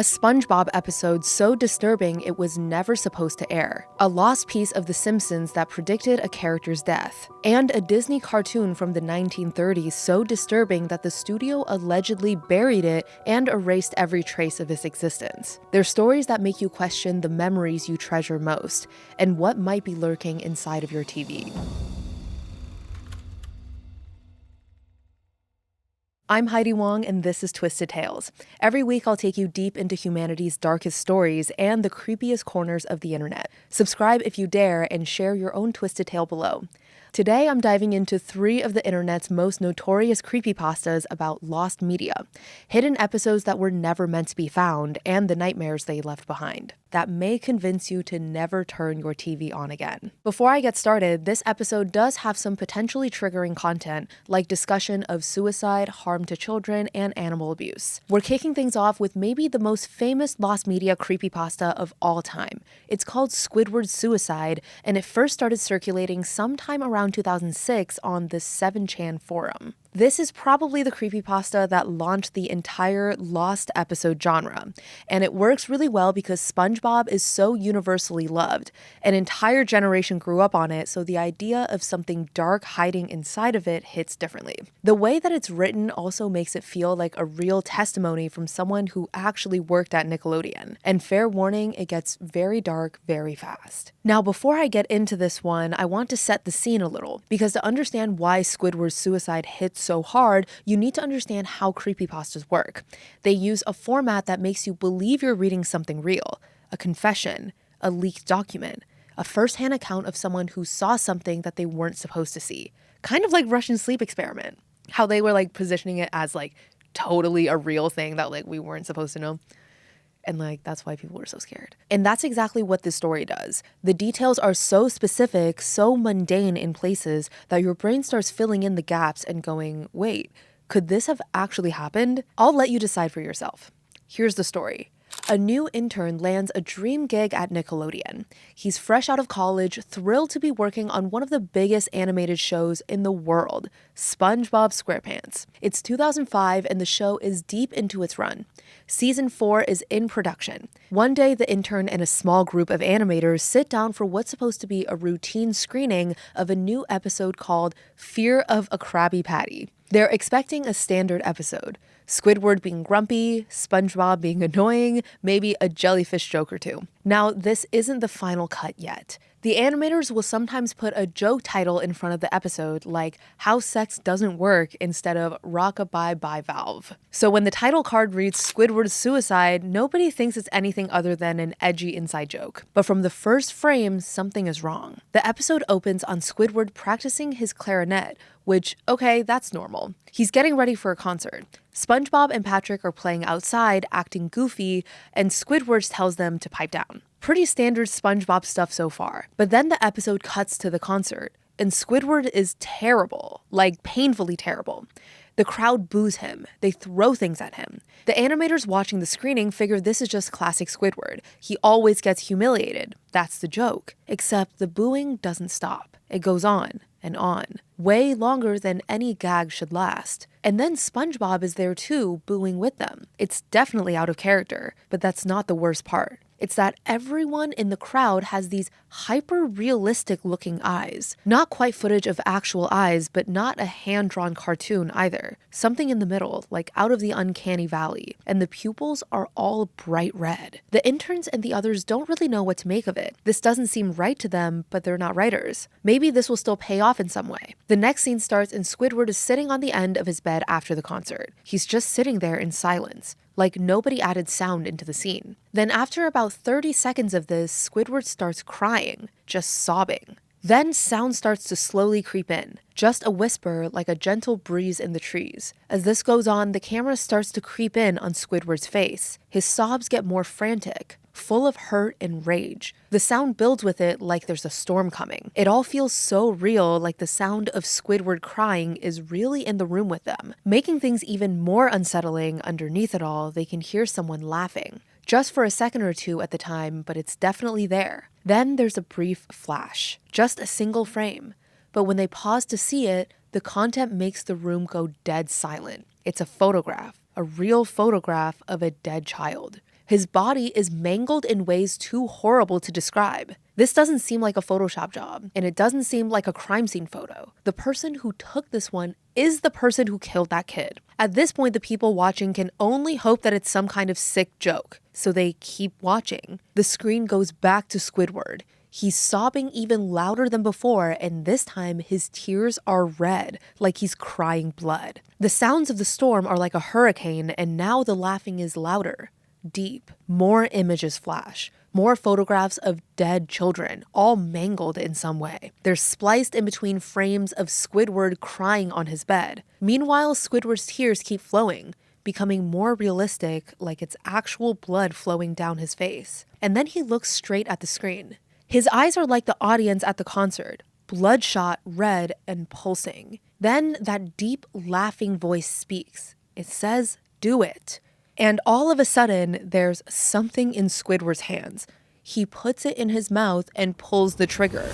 A SpongeBob episode so disturbing it was never supposed to air, a lost piece of The Simpsons that predicted a character's death, and a Disney cartoon from the 1930s so disturbing that the studio allegedly buried it and erased every trace of its existence. They're stories that make you question the memories you treasure most, and what might be lurking inside of your TV. I'm Heidi Wong, and this is Twisted Tales. Every week, I'll take you deep into humanity's darkest stories and the creepiest corners of the internet. Subscribe if you dare, and share your own twisted tale below. Today, I'm diving into 3 of the internet's most notorious creepypastas about lost media, hidden episodes that were never meant to be found, and the nightmares they left behind that may convince you to never turn your TV on again. Before I get started, this episode does have some potentially triggering content, like discussion of suicide, harm to children, and animal abuse. We're kicking things off with maybe the most famous lost media creepypasta of all time. It's called Squidward's Suicide, and it first started circulating sometime around 2006 on the 7chan forum. This is probably the creepypasta that launched the entire lost episode genre, and it works really well because SpongeBob is so universally loved. An entire generation grew up on it, so the idea of something dark hiding inside of it hits differently. The way that it's written also makes it feel like a real testimony from someone who actually worked at Nickelodeon. And fair warning, it gets very dark very fast. Now, before I get into this one, I want to set the scene a little, because to understand why Squidward's Suicide hits so hard, you need to understand how creepypastas work. They use a format that makes you believe you're reading something real, a confession, a leaked document, a first-hand account of someone who saw something that they weren't supposed to see. Kind of like Russian sleep experiment, how they were positioning it as totally a real thing that we weren't supposed to know. And that's why people were so scared. And that's exactly what this story does. The details are so specific, so mundane in places that your brain starts filling in the gaps and going, wait, could this have actually happened? I'll let you decide for yourself. Here's the story. A new intern lands a dream gig at Nickelodeon. He's fresh out of college, thrilled to be working on one of the biggest animated shows in the world, SpongeBob SquarePants. It's 2005 and the show is deep into its run. Season 4 is in production. One day, the intern and a small group of animators sit down for what's supposed to be a routine screening of a new episode called Fear of a Krabby Patty. They're expecting a standard episode. Squidward being grumpy, SpongeBob being annoying, maybe a jellyfish joke or two. Now, this isn't the final cut yet. The animators will sometimes put a joke title in front of the episode, like How Sex Doesn't Work instead of Rockabye by Valve. So when the title card reads Squidward's Suicide, nobody thinks it's anything other than an edgy inside joke. But from the first frame, something is wrong. The episode opens on Squidward practicing his clarinet, which, okay, that's normal. He's getting ready for a concert. SpongeBob and Patrick are playing outside, acting goofy, and Squidward tells them to pipe down. Pretty standard SpongeBob stuff so far. But then the episode cuts to the concert, and Squidward is terrible, painfully terrible. The crowd boos him. They throw things at him. The animators watching the screening figure this is just classic Squidward. He always gets humiliated. That's the joke. Except the booing doesn't stop. It goes on and on, way longer than any gag should last. And then SpongeBob is there too, booing with them. It's definitely out of character, but that's not the worst part. It's that everyone in the crowd has these hyper-realistic looking eyes. Not quite footage of actual eyes, but not a hand-drawn cartoon either. Something in the middle, out of the Uncanny Valley. And the pupils are all bright red. The interns and the others don't really know what to make of it. This doesn't seem right to them, but they're not writers. Maybe this will still pay off in some way. The next scene starts and Squidward is sitting on the end of his bed after the concert. He's just sitting there in silence. Nobody added sound into the scene. Then after about 30 seconds of this, Squidward starts crying, just sobbing. Then sound starts to slowly creep in, just a whisper like a gentle breeze in the trees. As this goes on, the camera starts to creep in on Squidward's face. His sobs get more frantic, full of hurt and rage. The sound builds with it like there's a storm coming. It all feels so real, like the sound of Squidward crying is really in the room with them. Making things even more unsettling, underneath it all, they can hear someone laughing. Just for a second or two at the time, but it's definitely there. Then there's a brief flash, just a single frame. But when they pause to see it, the content makes the room go dead silent. It's a photograph, a real photograph of a dead child. His body is mangled in ways too horrible to describe. This doesn't seem like a Photoshop job, and it doesn't seem like a crime scene photo. The person who took this one is the person who killed that kid. At this point, the people watching can only hope that it's some kind of sick joke, so they keep watching. The screen goes back to Squidward. He's sobbing even louder than before, and this time his tears are red, like he's crying blood. The sounds of the storm are like a hurricane, and now the laughing is louder, deep. More images flash. More photographs of dead children, all mangled in some way. They're spliced in between frames of Squidward crying on his bed. Meanwhile, Squidward's tears keep flowing, becoming more realistic, like it's actual blood flowing down his face. And then he looks straight at the screen. His eyes are like the audience at the concert, bloodshot, red, and pulsing. Then that deep, laughing voice speaks. It says, "Do it." And all of a sudden, there's something in Squidward's hands. He puts it in his mouth and pulls the trigger.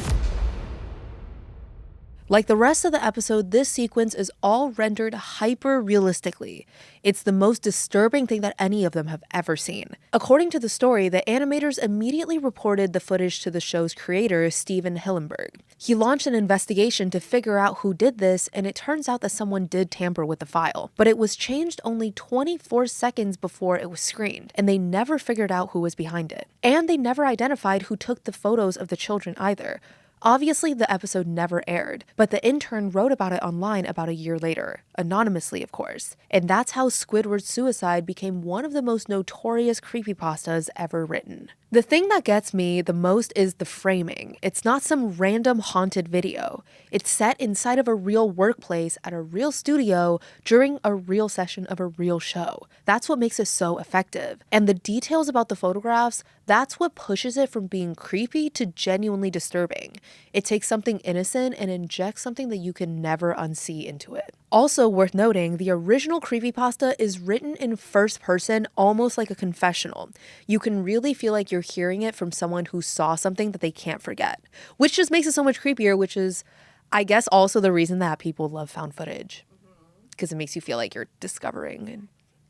Like the rest of the episode, this sequence is all rendered hyper-realistically. It's the most disturbing thing that any of them have ever seen. According to the story, the animators immediately reported the footage to the show's creator, Steven Hillenburg. He launched an investigation to figure out who did this, and it turns out that someone did tamper with the file. But it was changed only 24 seconds before it was screened, and they never figured out who was behind it. And they never identified who took the photos of the children either. Obviously, the episode never aired, but the intern wrote about it online about a year later, anonymously, of course. And that's how Squidward's suicide became one of the most notorious creepypastas ever written. The thing that gets me the most is the framing. It's not some random haunted video. It's set inside of a real workplace at a real studio during a real session of a real show. That's what makes it so effective. And the details about the photographs, that's what pushes it from being creepy to genuinely disturbing. It takes something innocent and injects something that you can never unsee into it. Also worth noting, the original creepypasta is written in first person, almost like a confessional. You can really feel like you're hearing it from someone who saw something that they can't forget, which just makes it so much creepier, which is, I guess, also the reason that people love found footage, because it makes you feel like you're discovering.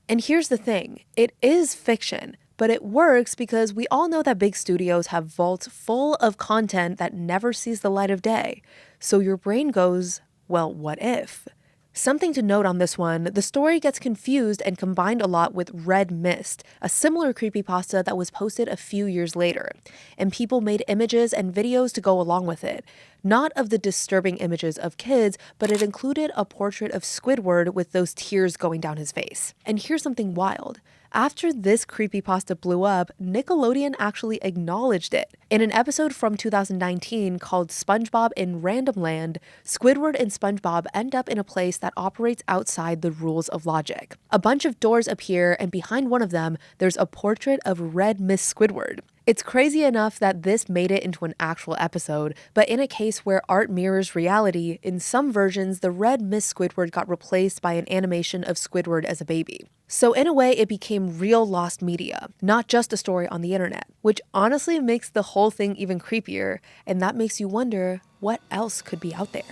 And here's the thing, it is fiction, but it works because we all know that big studios have vaults full of content that never sees the light of day. So your brain goes, well, what if? Something to note on this one, the story gets confused and combined a lot with Red Mist, a similar creepypasta that was posted a few years later, and people made images and videos to go along with it. Not of the disturbing images of kids, but it included a portrait of Squidward with those tears going down his face. And here's something wild. After this creepypasta blew up, Nickelodeon actually acknowledged it. In an episode from 2019 called SpongeBob in Random Land, Squidward and SpongeBob end up in a place that operates outside the rules of logic. A bunch of doors appear, and behind one of them, there's a portrait of Red Miss Squidward. It's crazy enough that this made it into an actual episode, but in a case where art mirrors reality, in some versions, the Red Miss Squidward got replaced by an animation of Squidward as a baby. So in a way, it became real lost media, not just a story on the internet, which honestly makes the whole thing even creepier, and that makes you wonder what else could be out there.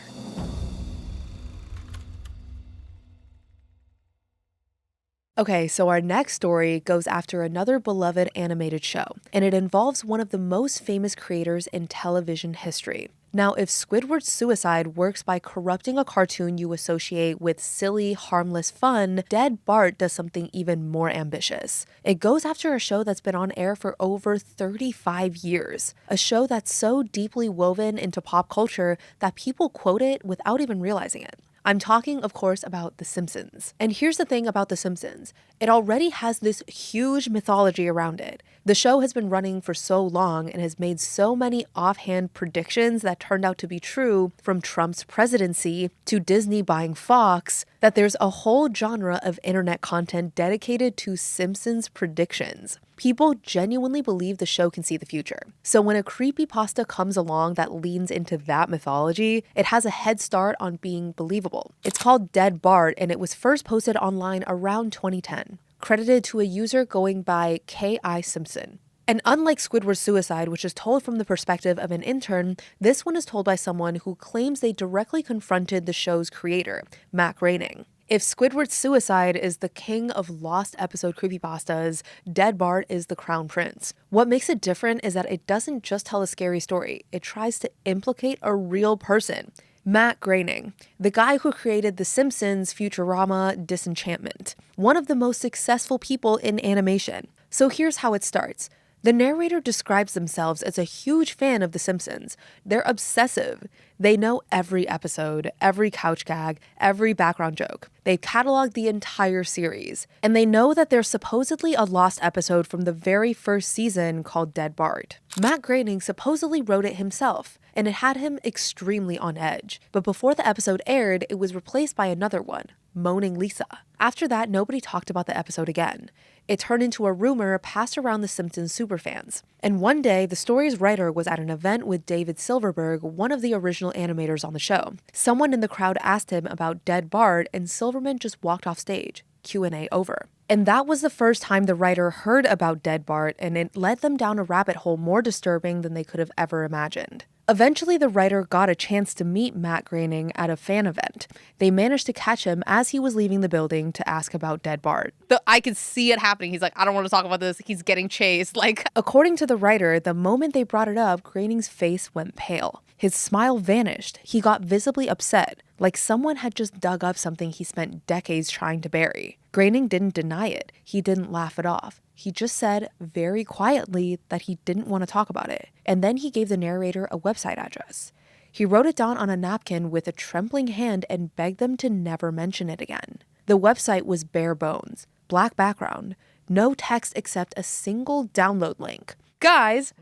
Okay, so our next story goes after another beloved animated show, and it involves one of the most famous creators in television history. Now, if Squidward's suicide works by corrupting a cartoon you associate with silly, harmless fun, Dead Bart does something even more ambitious. It goes after a show that's been on air for over 35 years, a show that's so deeply woven into pop culture that people quote it without even realizing it. I'm talking, of course, about The Simpsons. And here's the thing about The Simpsons. It already has this huge mythology around it. The show has been running for so long and has made so many offhand predictions that turned out to be true, from Trump's presidency to Disney buying Fox, that there's a whole genre of internet content dedicated to Simpsons predictions. People genuinely believe the show can see the future. So when a creepypasta comes along that leans into that mythology, it has a head start on being believable. It's called Dead Bart, and it was first posted online around 2010, credited to a user going by K.I. Simpson. And unlike Squidward's suicide, which is told from the perspective of an intern, this one is told by someone who claims they directly confronted the show's creator, Matt Groening. If Squidward's suicide is the king of lost episode creepypastas, Dead Bart is the crown prince. What makes it different is that it doesn't just tell a scary story, it tries to implicate a real person. Matt Groening, the guy who created The Simpsons, Futurama, Disenchantment, one of the most successful people in animation. So here's how it starts. The narrator describes themselves as a huge fan of The Simpsons. They're obsessive. They know every episode, every couch gag, every background joke. They've cataloged the entire series. And they know that there's supposedly a lost episode from the very first season called Dead Bart. Matt Groening supposedly wrote it himself, and it had him extremely on edge. But before the episode aired, it was replaced by another one, Moaning Lisa. After that, nobody talked about the episode again. It turned into a rumor passed around the Simpsons superfans. And one day, the story's writer was at an event with David Silverberg, one of the original animators on the show. Someone in the crowd asked him about Dead Bart, and Silverman just walked off stage. Q&A over. And that was the first time the writer heard about Dead Bart, and it led them down a rabbit hole more disturbing than they could have ever imagined. Eventually, the writer got a chance to meet Matt Groening at a fan event. They managed to catch him as he was leaving the building to ask about Dead Bart. I could see it happening. He's like, I don't want to talk about this. He's getting chased. According to the writer, the moment they brought it up, Groening's face went pale. His smile vanished. He got visibly upset, like someone had just dug up something he spent decades trying to bury. Groening didn't deny it. He didn't laugh it off. He just said very quietly that he didn't want to talk about it. And then he gave the narrator a website address. He wrote it down on a napkin with a trembling hand and begged them to never mention it again. The website was bare bones, black background, no text except a single download link. Guys,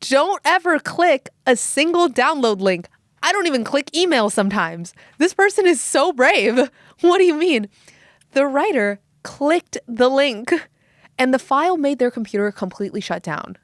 don't ever click a single download link. I don't even click email sometimes. This person is so brave. What do you mean? The writer clicked the link, and the file made their computer completely shut down.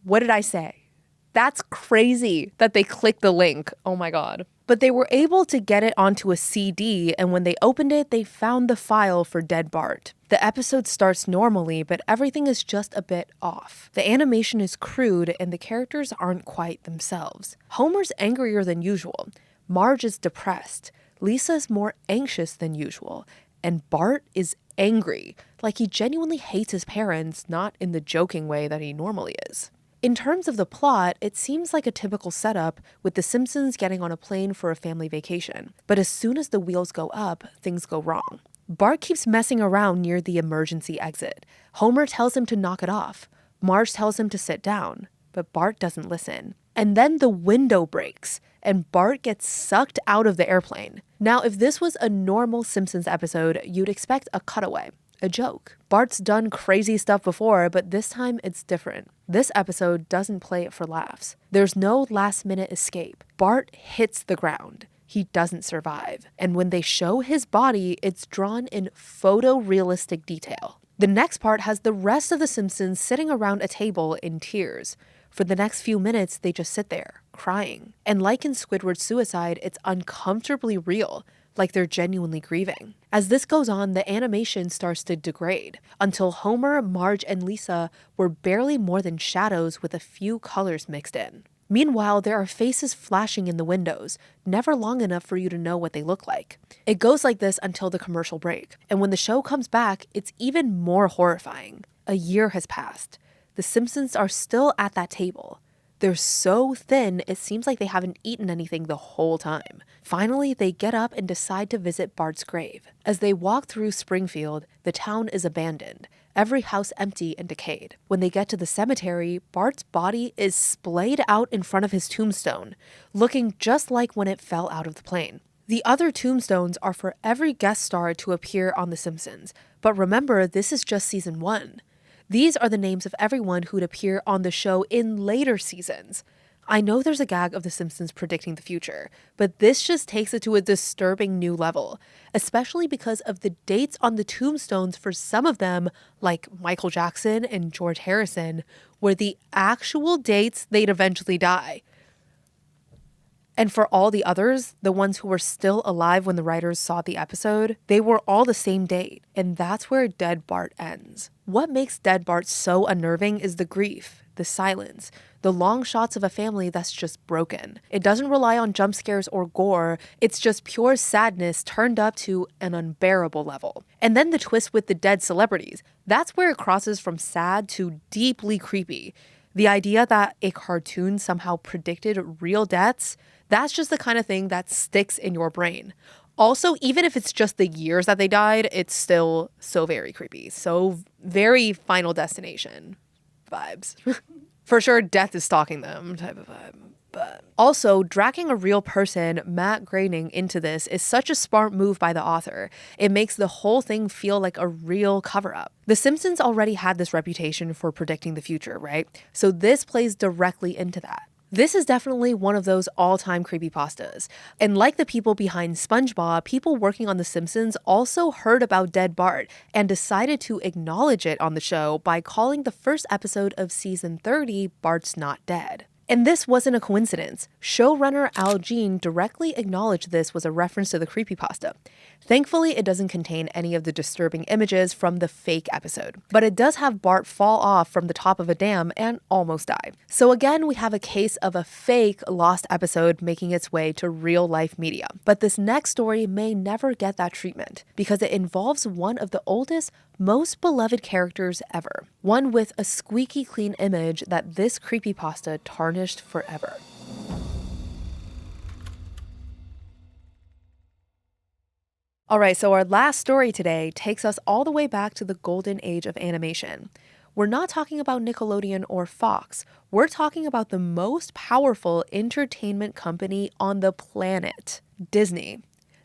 What did I say? That's crazy that they clicked the link. Oh my God. But they were able to get it onto a CD, and when they opened it, they found the file for Dead Bart. The episode starts normally, but everything is just a bit off. The animation is crude, and the characters aren't quite themselves. Homer's angrier than usual. Marge is depressed. Lisa's more anxious than usual. And Bart is angry, like he genuinely hates his parents, not in the joking way that he normally is. In terms of the plot, it seems like a typical setup with the Simpsons getting on a plane for a family vacation. But as soon as the wheels go up, things go wrong. Bart keeps messing around near the emergency exit. Homer tells him to knock it off. Marge tells him to sit down, but Bart doesn't listen. And then the window breaks, and Bart gets sucked out of the airplane. Now, if this was a normal Simpsons episode, you'd expect a cutaway, a joke. Bart's done crazy stuff before, but this time it's different. This episode doesn't play it for laughs. There's no last-minute escape. Bart hits the ground. He doesn't survive. And when they show his body, it's drawn in photorealistic detail. The next part has the rest of the Simpsons sitting around a table in tears. For the next few minutes, they just sit there, crying. And like in Squidward's suicide, it's uncomfortably real, like they're genuinely grieving. As this goes on, the animation starts to degrade, until Homer, Marge, and Lisa were barely more than shadows with a few colors mixed in. Meanwhile, there are faces flashing in the windows, never long enough for you to know what they look like. It goes like this until the commercial break, and when the show comes back, it's even more horrifying. A year has passed. The Simpsons are still at that table. They're so thin, it seems like they haven't eaten anything the whole time. Finally, they get up and decide to visit Bart's grave. As they walk through Springfield, the town is abandoned, every house empty and decayed. When they get to the cemetery, Bart's body is splayed out in front of his tombstone, looking just like when it fell out of the plane. The other tombstones are for every guest star to appear on The Simpsons, but remember, this is just season 1. These are the names of everyone who'd appear on the show in later seasons. I know there's a gag of The Simpsons predicting the future, but this just takes it to a disturbing new level, especially because of the dates on the tombstones for some of them, like Michael Jackson and George Harrison, were the actual dates they'd eventually die. And for all the others, the ones who were still alive when the writers saw the episode, they were all the same date, and that's where Dead Bart ends. What makes Dead Bart so unnerving is the grief, the silence, the the long shots of a family that's just broken. It doesn't rely on jump scares or gore, it's just pure sadness turned up to an unbearable level. And then the twist with the dead celebrities. That's where it crosses from sad to deeply creepy. The idea that a cartoon somehow predicted real deaths, that's just the kind of thing that sticks in your brain. Also, even if it's just the years that they died, it's still so very creepy. So very Final Destination vibes. For sure, death is stalking them type of vibe. But also, dragging a real person, Matt Groening, into this is such a smart move by the author. It makes the whole thing feel like a real cover-up. The Simpsons already had this reputation for predicting the future, right? So this plays directly into that. This is definitely one of those all-time creepypastas. And like the people behind SpongeBob, people working on The Simpsons also heard about dead Bart and decided to acknowledge it on the show by calling the first episode of season 30 Bart's Not Dead. And this wasn't a coincidence. Showrunner Al Jean directly acknowledged this was a reference to the creepypasta. Thankfully, it doesn't contain any of the disturbing images from the fake episode, but it does have Bart fall off from the top of a dam and almost die. So again, we have a case of a fake lost episode making its way to real-life media. But this next story may never get that treatment because it involves one of the oldest, most beloved characters ever. One with a squeaky clean image that this creepypasta tarnished forever. Alright, so our last story today takes us all the way back to the golden age of animation. We're not talking about Nickelodeon or Fox. We're talking about the most powerful entertainment company on the planet, Disney.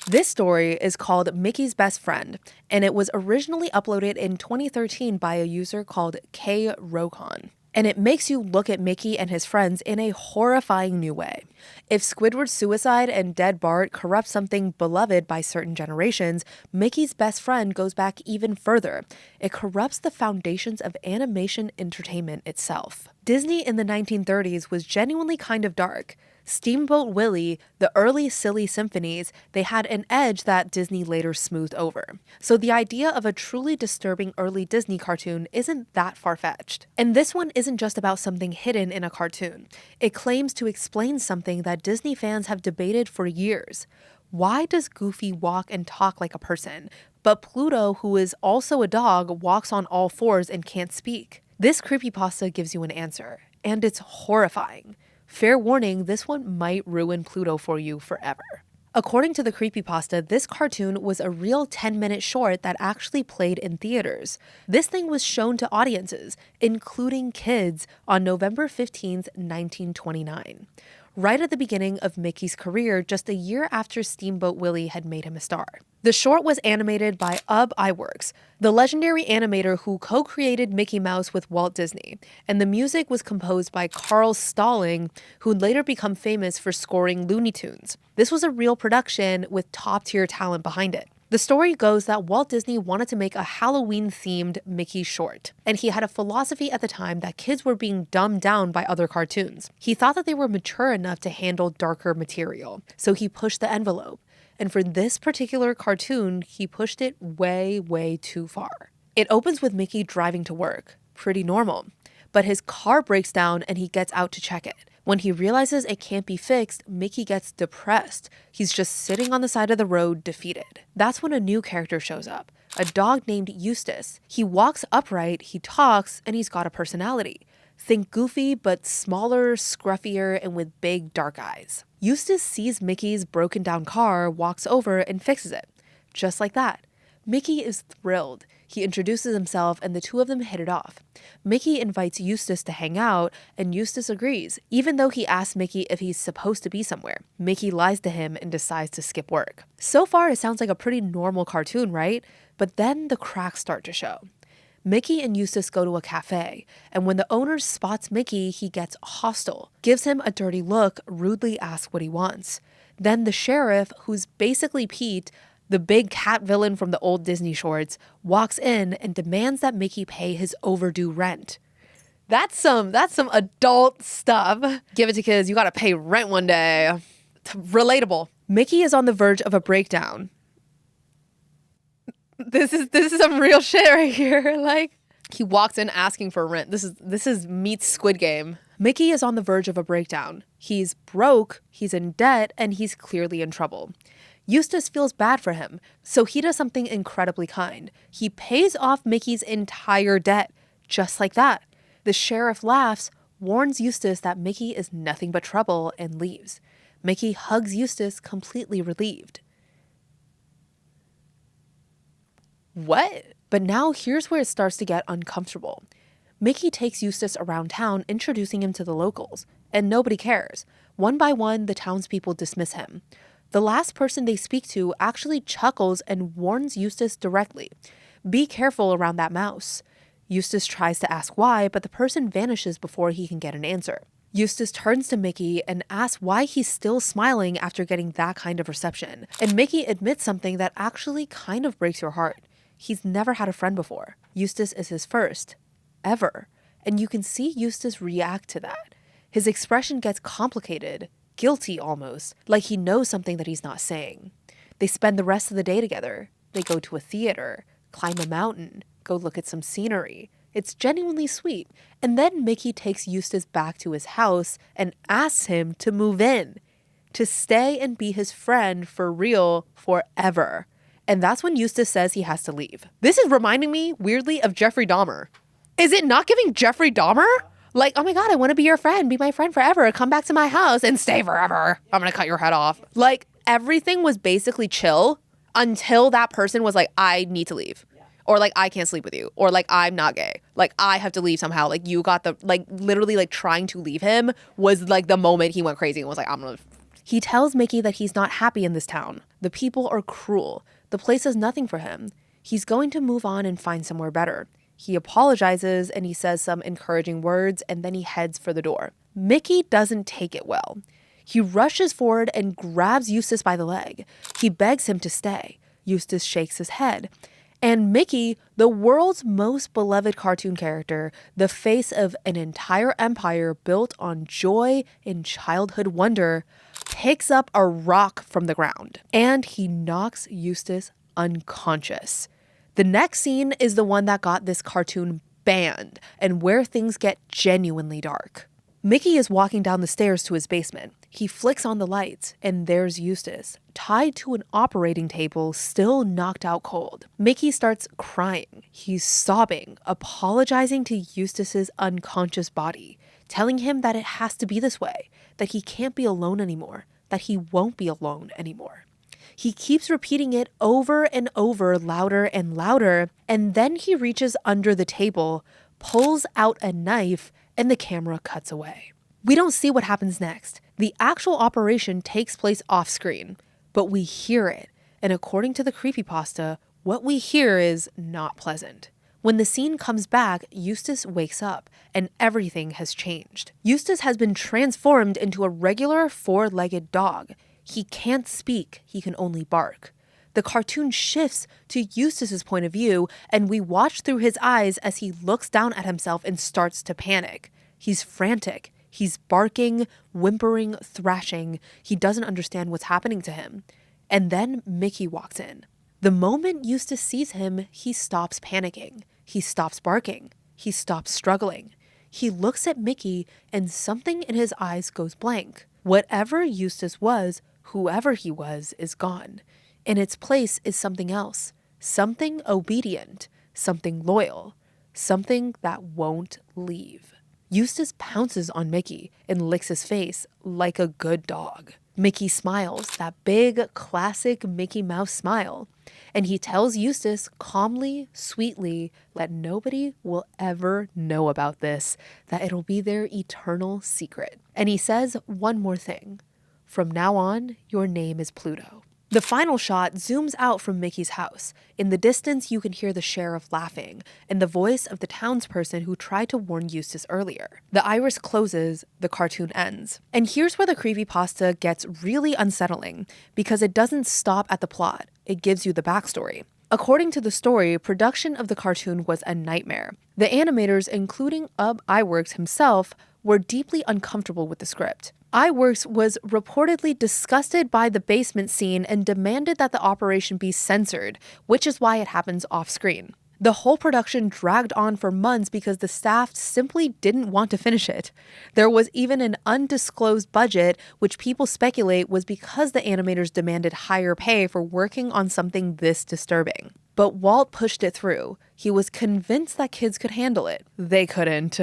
This story is called Mickey's Best Friend, and it was originally uploaded in 2013 by a user called K. Rokon. And it makes you look at Mickey and his friends in a horrifying new way. If Squidward's suicide and dead Bart corrupt something beloved by certain generations, Mickey's Best Friend goes back even further. It corrupts the foundations of animation entertainment itself. Disney in the 1930s was genuinely kind of dark. Steamboat Willie, the early silly symphonies, they had an edge that Disney later smoothed over. So the idea of a truly disturbing early Disney cartoon isn't that far-fetched. And this one isn't just about something hidden in a cartoon. It claims to explain something that Disney fans have debated for years. Why does Goofy walk and talk like a person, but Pluto, who is also a dog, walks on all fours and can't speak? This creepypasta gives you an answer, and it's horrifying. Fair warning, this one might ruin Pluto for you forever. According to the creepypasta, this cartoon was a real 10-minute short that actually played in theaters. This thing was shown to audiences, including kids, on November 15th, 1929. Right at the beginning of Mickey's career, just a year after Steamboat Willie had made him a star. The short was animated by Ub Iwerks, the legendary animator who co-created Mickey Mouse with Walt Disney, and the music was composed by Carl Stalling, who'd later become famous for scoring Looney Tunes. This was a real production with top-tier talent behind it. The story goes that Walt Disney wanted to make a Halloween-themed Mickey short, and he had a philosophy at the time that kids were being dumbed down by other cartoons. He thought that they were mature enough to handle darker material, so he pushed the envelope. And for this particular cartoon, he pushed it way, way too far. It opens with Mickey driving to work. Pretty normal. But his car breaks down and he gets out to check it. When he realizes it can't be fixed, Mickey gets depressed. He's just sitting on the side of the road, defeated. That's when a new character shows up, a dog named Eustace. He walks upright, he talks, and he's got a personality. Think Goofy, but smaller, scruffier, and with big, dark eyes. Eustace sees Mickey's broken down car, walks over, and fixes it. Just like that. Mickey is thrilled. He introduces himself and the two of them hit it off. Mickey invites Eustace to hang out, and Eustace agrees, even though he asks Mickey if he's supposed to be somewhere. Mickey lies to him and decides to skip work. So far, it sounds like a pretty normal cartoon, right? But then the cracks start to show. Mickey and Eustace go to a cafe, and when the owner spots Mickey, he gets hostile, gives him a dirty look, rudely asks what he wants. Then the sheriff, who's basically Pete, the big cat villain from the old Disney shorts, walks in and demands that Mickey pay his overdue rent. That's some adult stuff. Give it to kids, you gotta pay rent one day. Relatable. Mickey is on the verge of a breakdown. This is some real shit right here. Like, he walks in asking for rent. This is meets Squid Game. Mickey is on the verge of a breakdown. He's broke, he's in debt, and he's clearly in trouble. Eustace feels bad for him, so he does something incredibly kind. He pays off Mickey's entire debt, just like that. The sheriff laughs, warns Eustace that Mickey is nothing but trouble, and leaves. Mickey hugs Eustace, completely relieved. What? But now here's where it starts to get uncomfortable. Mickey takes Eustace around town, introducing him to the locals, and nobody cares. One by one, the townspeople dismiss him. The last person they speak to actually chuckles and warns Eustace directly. Be careful around that mouse. Eustace tries to ask why, but the person vanishes before he can get an answer. Eustace turns to Mickey and asks why he's still smiling after getting that kind of reception. And Mickey admits something that actually kind of breaks your heart. He's never had a friend before. Eustace is his first, ever. And you can see Eustace react to that. His expression gets complicated, guilty almost, like he knows something that he's not saying. They spend the rest of the day together. They go to a theater, climb a mountain, go look at some scenery. It's genuinely sweet. And then Mickey takes Eustace back to his house and asks him to move in, to stay and be his friend for real forever. And that's when Eustace says he has to leave. This is reminding me, weirdly, of Jeffrey Dahmer. Is it not giving Jeffrey Dahmer? Like, oh my God, I want to be your friend. Be my friend forever. Come back to my house and stay forever. I'm going to cut your head off. Like, everything was basically chill until that person was like, I need to leave. Or like, I can't sleep with you. Or like, I'm not gay. Like, I have to leave somehow. Like, you got the, like, literally like trying to leave him was like the moment he went crazy and was like, I'm going to. He tells Mickey that he's not happy in this town. The people are cruel. The place is nothing for him. He's going to move on and find somewhere better. He apologizes and he says some encouraging words and then he heads for the door. Mickey doesn't take it well. He rushes forward and grabs Eustace by the leg. He begs him to stay. Eustace shakes his head. And Mickey, the world's most beloved cartoon character, the face of an entire empire built on joy and childhood wonder, picks up a rock from the ground. And he knocks Eustace unconscious. The next scene is the one that got this cartoon banned and where things get genuinely dark. Mickey is walking down the stairs to his basement. He flicks on the lights, and there's Eustace, tied to an operating table, still knocked out cold. Mickey starts crying. He's sobbing, apologizing to Eustace's unconscious body, telling him that it has to be this way, that he can't be alone anymore, that he won't be alone anymore. He keeps repeating it over and over, louder and louder, and then he reaches under the table, pulls out a knife, and the camera cuts away. We don't see what happens next. The actual operation takes place off screen, but we hear it, and according to the creepypasta, what we hear is not pleasant. When the scene comes back, Eustace wakes up, and everything has changed. Eustace has been transformed into a regular four-legged dog. He can't speak, he can only bark. The cartoon shifts to Eustace's point of view, and we watch through his eyes as he looks down at himself and starts to panic. He's frantic. He's barking, whimpering, thrashing. He doesn't understand what's happening to him. And then Mickey walks in. The moment Eustace sees him, he stops panicking. He stops barking. He stops struggling. He looks at Mickey, and something in his eyes goes blank. Whatever Eustace was, whoever he was, is gone. In its place is something else. Something obedient. Something loyal. Something that won't leave. Eustace pounces on Mickey and licks his face like a good dog. Mickey smiles, that big, classic Mickey Mouse smile. And he tells Eustace calmly, sweetly, that nobody will ever know about this, that it'll be their eternal secret. And he says one more thing. From now on, your name is Pluto. The final shot zooms out from Mickey's house. In the distance, you can hear the sheriff laughing and the voice of the townsperson who tried to warn Eustace earlier. The iris closes, the cartoon ends. And here's where the creepypasta gets really unsettling, because it doesn't stop at the plot. It gives you the backstory. According to the story, production of the cartoon was a nightmare. The animators, including Iwerks himself, were deeply uncomfortable with the script. Iwerks was reportedly disgusted by the basement scene and demanded that the operation be censored, which is why it happens off screen. The whole production dragged on for months because the staff simply didn't want to finish it. There was even an undisclosed budget, which people speculate was because the animators demanded higher pay for working on something this disturbing. But Walt pushed it through. He was convinced that kids could handle it. They couldn't.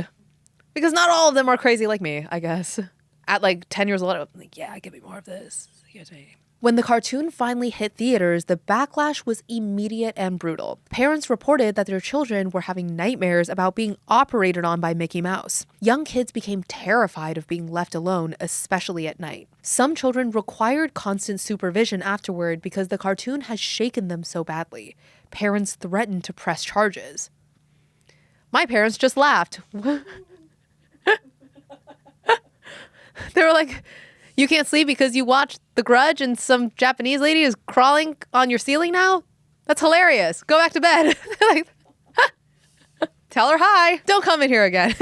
Because not all of them are crazy like me, I guess. At like 10 years old, I'm like, yeah, give me more of this. Give me. When the cartoon finally hit theaters, the backlash was immediate and brutal. Parents reported that their children were having nightmares about being operated on by Mickey Mouse. Young kids became terrified of being left alone, especially at night. Some children required constant supervision afterward because the cartoon had shaken them so badly. Parents threatened to press charges. My parents just laughed. They were like, you can't sleep because you watched The Grudge and some Japanese lady is crawling on your ceiling now? That's hilarious. Go back to bed. Like, tell her hi. Don't come in here again.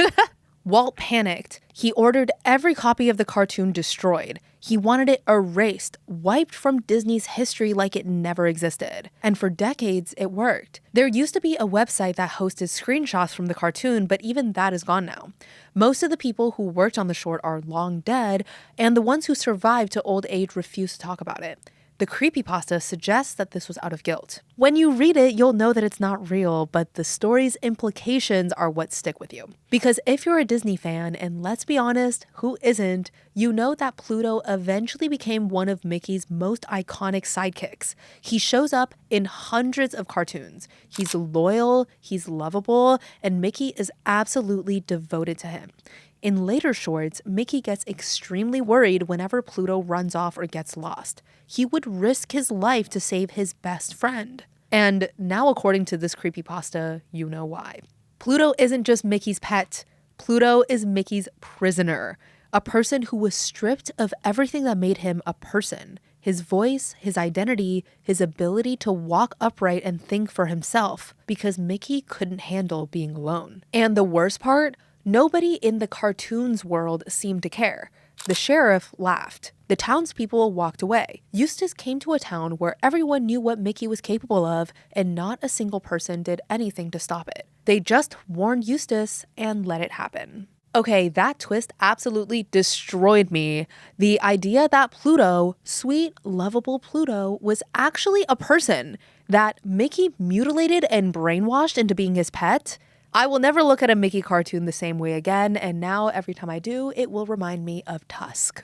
Walt panicked. He ordered every copy of the cartoon destroyed. He wanted it erased, wiped from Disney's history like it never existed. And for decades, it worked. There used to be a website that hosted screenshots from the cartoon, but even that is gone now. Most of the people who worked on the short are long dead, and the ones who survived to old age refuse to talk about it. The creepypasta suggests that this was out of guilt. When you read it, you'll know that it's not real, but the story's implications are what stick with you. Because if you're a Disney fan, and let's be honest, who isn't, you know that Pluto eventually became one of Mickey's most iconic sidekicks. He shows up in hundreds of cartoons. He's loyal, he's lovable, and Mickey is absolutely devoted to him. In later shorts, Mickey gets extremely worried whenever Pluto runs off or gets lost. He would risk his life to save his best friend. And now, according to this creepypasta, you know why. Pluto isn't just Mickey's pet. Pluto is Mickey's prisoner. A person who was stripped of everything that made him a person. His voice, his identity, his ability to walk upright and think for himself. Because Mickey couldn't handle being alone. And the worst part? Nobody in the cartoon's world seemed to care. The sheriff laughed. The townspeople walked away. Eustace came to a town where everyone knew what Mickey was capable of, and not a single person did anything to stop it. They just warned Eustace and let it happen. Okay, that twist absolutely destroyed me. The idea that Pluto, sweet, lovable Pluto, was actually a person that Mickey mutilated and brainwashed into being his pet. I will never look at a Mickey cartoon the same way again, and now every time I do, it will remind me of Tusk.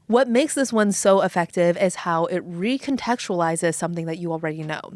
What makes this one so effective is how it recontextualizes something that you already know.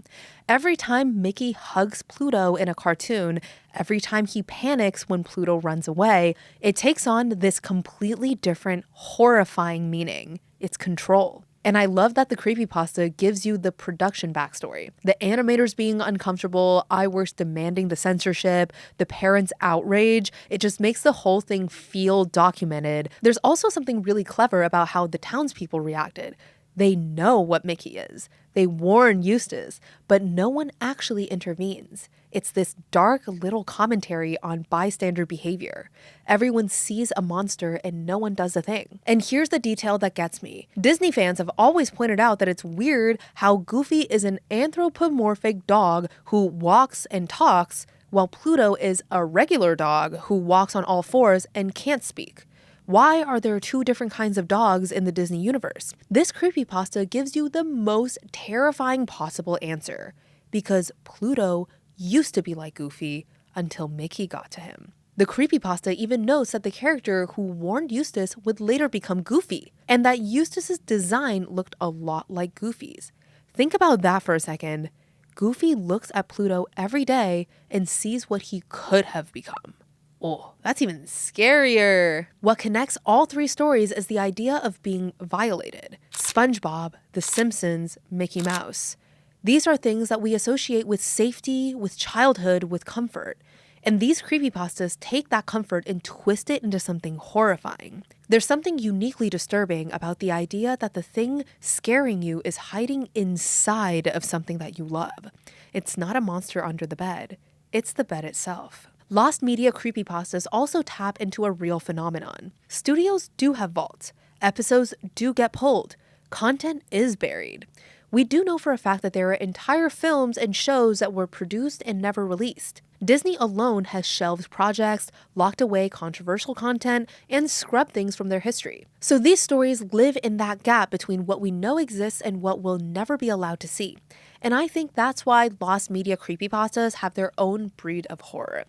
Every time Mickey hugs Pluto in a cartoon, every time he panics when Pluto runs away, it takes on this completely different, horrifying meaning. It's control. And I love that the creepypasta gives you the production backstory. The animators being uncomfortable, iWorks demanding the censorship, the parents' outrage. It just makes the whole thing feel documented. There's also something really clever about how the townspeople reacted. They know what Mickey is. They warn Eustace, but no one actually intervenes. It's this dark little commentary on bystander behavior. Everyone sees a monster and no one does a thing. And here's the detail that gets me. Disney fans have always pointed out that it's weird how Goofy is an anthropomorphic dog who walks and talks, while Pluto is a regular dog who walks on all fours and can't speak. Why are there two different kinds of dogs in the Disney universe? This creepypasta gives you the most terrifying possible answer. Because Pluto used to be like Goofy until Mickey got to him. The creepypasta even notes that the character who warned Eustace would later become Goofy, and that Eustace's design looked a lot like Goofy's. Think about that for a second. Goofy looks at Pluto every day and sees what he could have become. Oh, that's even scarier. What connects all three stories is the idea of being violated. SpongeBob, The Simpsons, Mickey Mouse. These are things that we associate with safety, with childhood, with comfort. And these creepypastas take that comfort and twist it into something horrifying. There's something uniquely disturbing about the idea that the thing scaring you is hiding inside of something that you love. It's not a monster under the bed. It's the bed itself. Lost media creepypastas also tap into a real phenomenon. Studios do have vaults. Episodes do get pulled. Content is buried. We do know for a fact that there are entire films and shows that were produced and never released. Disney alone has shelved projects, locked away controversial content, and scrubbed things from their history. So these stories live in that gap between what we know exists and what we'll never be allowed to see. And I think that's why lost media creepypastas have their own breed of horror.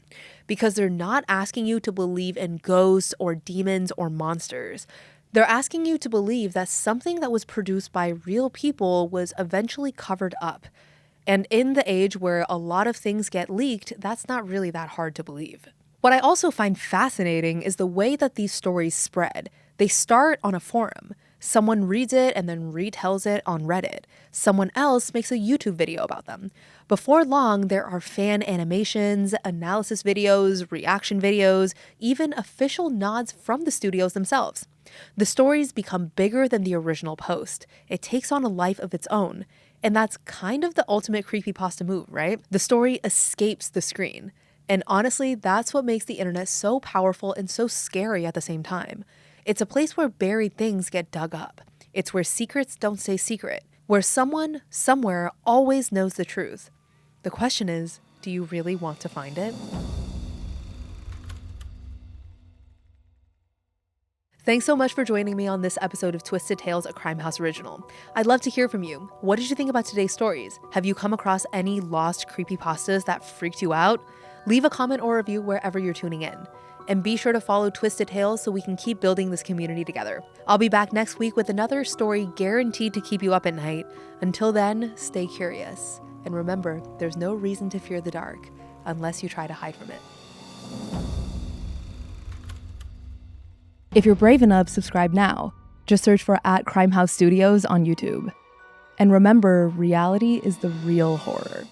Because they're not asking you to believe in ghosts or demons or monsters. They're asking you to believe that something that was produced by real people was eventually covered up. And in the age where a lot of things get leaked, that's not really that hard to believe. What I also find fascinating is the way that these stories spread. They start on a forum. Someone reads it and then retells it on Reddit. Someone else makes a YouTube video about them. Before long, there are fan animations, analysis videos, reaction videos, even official nods from the studios themselves. The stories become bigger than the original post. It takes on a life of its own. And that's kind of the ultimate creepypasta move, right? The story escapes the screen. And honestly, that's what makes the internet so powerful and so scary at the same time. It's a place where buried things get dug up. It's where secrets don't stay secret. Where someone, somewhere, always knows the truth. The question is, do you really want to find it? Thanks so much for joining me on this episode of Twisted Tales, a Crimehouse original. I'd love to hear from you. What did you think about today's stories? Have you come across any lost creepypastas that freaked you out? Leave a comment or review wherever you're tuning in. And be sure to follow Twisted Tales so we can keep building this community together. I'll be back next week with another story guaranteed to keep you up at night. Until then, stay curious. And remember, there's no reason to fear the dark unless you try to hide from it. If you're brave enough, subscribe now. Just search for @Crimehouse Studios on YouTube. And remember, reality is the real horror.